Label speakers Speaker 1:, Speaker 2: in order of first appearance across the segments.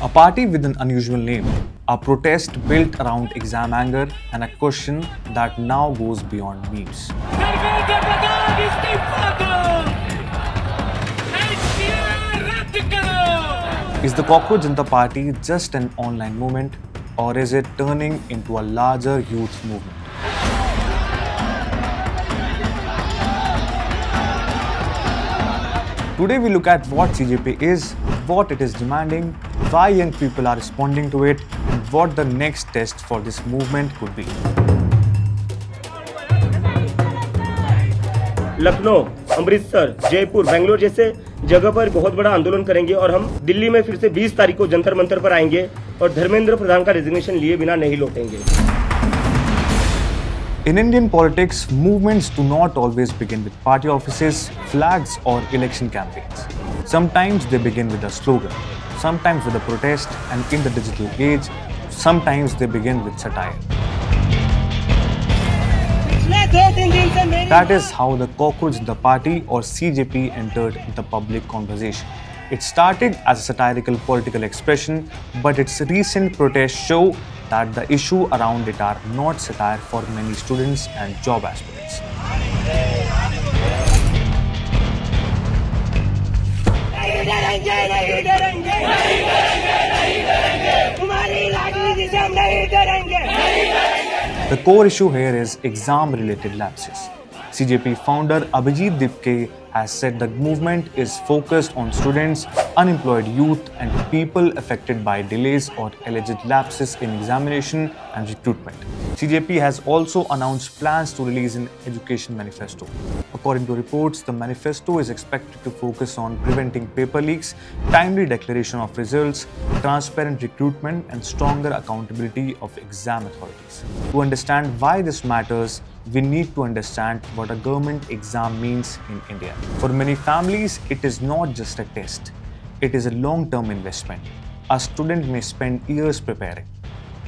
Speaker 1: A party with an unusual name, a protest built around exam anger, and a question that now goes beyond memes. Is the Cockroach Janta Party just an online movement, or is it turning into a larger youth movement? Today we look at what CJP is, what it is demanding, why young people are responding to it, and what the next test for this movement could be.
Speaker 2: Lucknow, Amritsar, Jaipur, Bangalore जैसे जगह पर बहुत बड़ा आंदोलन करेंगे और हम दिल्ली में फिर से 20 तारीख को जंतर मंतर पर आएंगे और धर्मेंद्र प्रधान का रेजिग्नेशन लिए बिना नहीं लौटेंगे।
Speaker 1: In Indian politics, movements do not always begin with party offices, flags, or election campaigns. Sometimes they begin with a slogan, sometimes with a protest, and in the digital age, sometimes they begin with satire. That is how the Cockroach Janta Party or CJP entered the public conversation. It started as a satirical political expression, but its recent protests show that the issue around it are not satire for many students and job aspirants. The core issue here is exam-related lapses. CJP founder Abhijeet Dipke has said the movement is focused on students, unemployed youth, and people affected by delays or alleged lapses in examination and recruitment. CJP has also announced plans to release an education manifesto. According to reports, the manifesto is expected to focus on preventing paper leaks, timely declaration of results, transparent recruitment, and stronger accountability of exam authorities. To understand why this matters, we need to understand what a government exam means in India. For many families, it is not just a test. It is a long-term investment. A student may spend years preparing.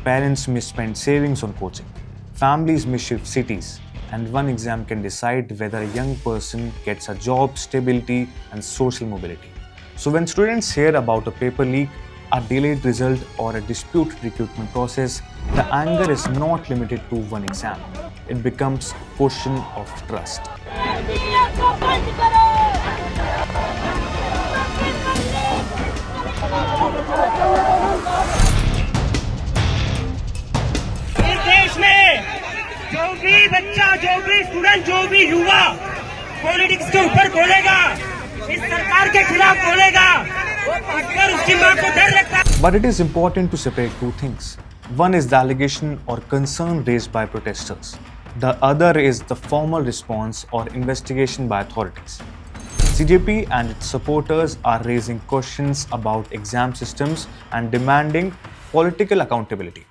Speaker 1: Parents may spend savings on coaching. Families may shift cities. And one exam can decide whether a young person gets a job, stability, and social mobility. So when students hear about a paper leak, a delayed result, or a disputed recruitment process, the anger is not limited to one exam. It becomes a question of trust.
Speaker 2: इस देश में जो भी बच्चा, जो भी student, जो भी युवा पॉलिटिक्स के ऊपर बोलेगा, इस सरकार के खिलाफ बोलेगा, वो अक्सर उसकी मां को डर लगता है।
Speaker 1: But it is important to separate two things. One is the allegation or concern raised by protesters. The other is the formal response or investigation by authorities. CJP and its supporters are raising questions about exam systems and demanding political accountability.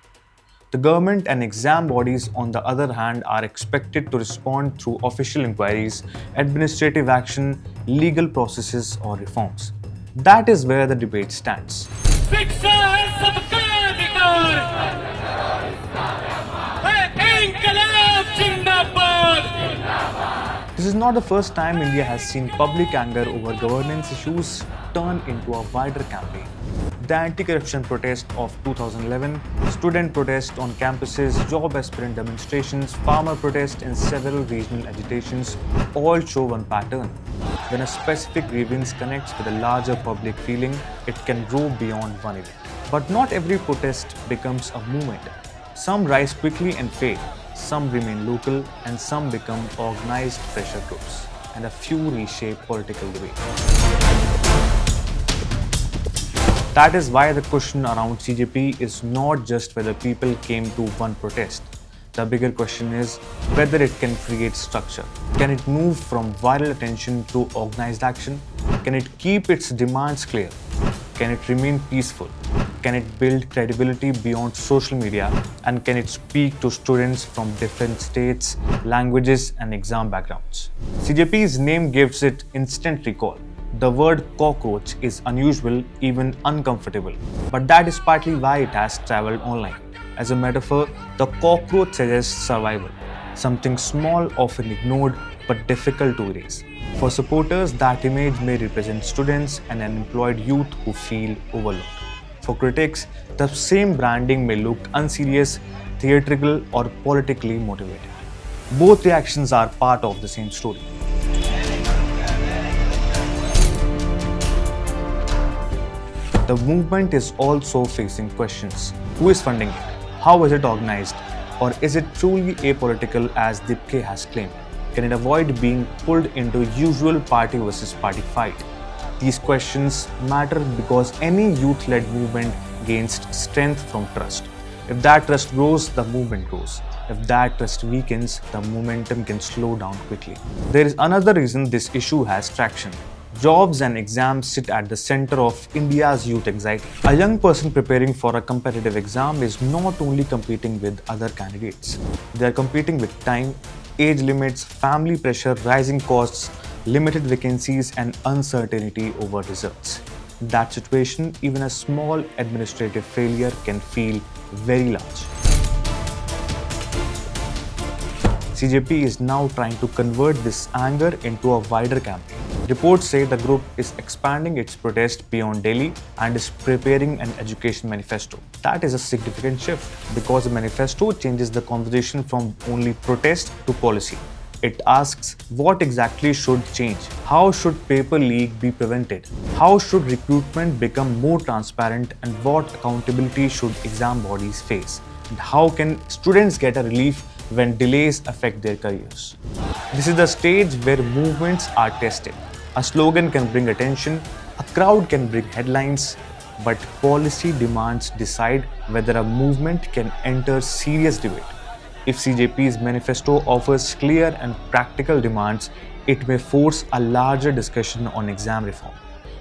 Speaker 1: The government and exam bodies, on the other hand, are expected to respond through official inquiries, administrative action, legal processes, or reforms. That is where the debate stands. This is not the first time India has seen public anger over governance issues turn into a wider campaign. The anti-corruption protest of 2011, student protest on campuses, job aspirant demonstrations, farmer protest, and several regional agitations all show one pattern. When a specific grievance connects with a larger public feeling, it can grow beyond one event. But not every protest becomes a movement. Some rise quickly and fade, some remain local, and some become organized pressure groups, and a few reshape political debate. That is why the question around CJP is not just whether people came to one protest. The bigger question is whether it can create structure. Can it move from viral attention to organized action? Can it keep its demands clear? Can it remain peaceful? Can it build credibility beyond social media? And can it speak to students from different states, languages, and exam backgrounds? CJP's name gives it instant recall. The word cockroach is unusual, even uncomfortable, but that is partly why it has traveled online. As a metaphor, the cockroach suggests survival, something small, often ignored, but difficult to erase. For supporters, that image may represent students and unemployed youth who feel overlooked. For critics, the same branding may look unserious, theatrical, or politically motivated. Both reactions are part of the same story. The movement is also facing questions. Who is funding it? How is it organized? Or is it truly apolitical as Dipke has claimed? Can it avoid being pulled into usual party versus party fight? These questions matter because any youth-led movement gains strength from trust. If that trust grows, the movement grows. If that trust weakens, the momentum can slow down quickly. There is another reason this issue has traction. Jobs and exams sit at the center of India's youth anxiety. A young person preparing for a competitive exam is not only competing with other candidates, they are competing with time, age limits, family pressure, rising costs, limited vacancies, and uncertainty over results. In that situation, even a small administrative failure can feel very large. CJP is now trying to convert this anger into a wider campaign. Reports say the group is expanding its protest beyond Delhi and is preparing an education manifesto. That is a significant shift because the manifesto changes the conversation from only protest to policy. It asks what exactly should change. How should paper leak be prevented? How should recruitment become more transparent, and what accountability should exam bodies face? And how can students get a relief when delays affect their careers? This is the stage where movements are tested. A slogan can bring attention, a crowd can bring headlines, but policy demands decide whether a movement can enter serious debate. If CJP's manifesto offers clear and practical demands, it may force a larger discussion on exam reform.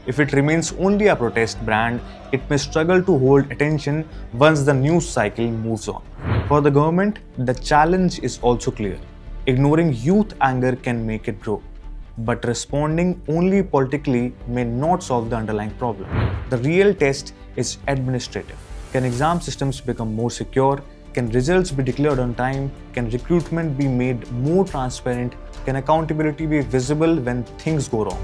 Speaker 1: If it remains only a protest brand, it may struggle to hold attention once the news cycle moves on. For the government, the challenge is also clear. Ignoring youth anger can make it grow, but responding only politically may not solve the underlying problem. The real test is administrative. Can exam systems become more secure? Can results be declared on time? Can recruitment be made more transparent? Can accountability be visible when things go wrong?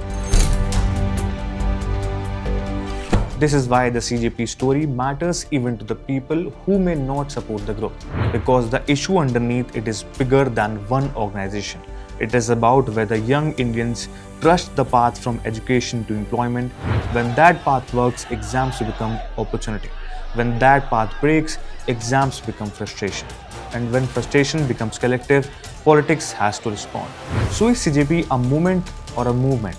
Speaker 1: This is why the CJP story matters even to the people who may not support the group, because the issue underneath it is bigger than one organization. It is about whether young Indians trust the path from education to employment. When that path works, exams become opportunity. When that path breaks, exams become frustration. And when frustration becomes collective, politics has to respond. So is CJP a movement or a movement?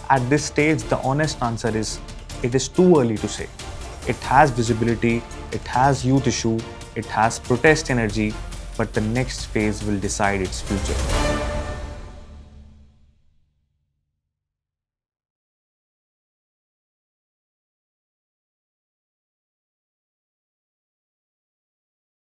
Speaker 1: At this stage, the honest answer is it is too early to say. It has visibility, it has youth issue, it has protest energy, but the next phase will decide its future.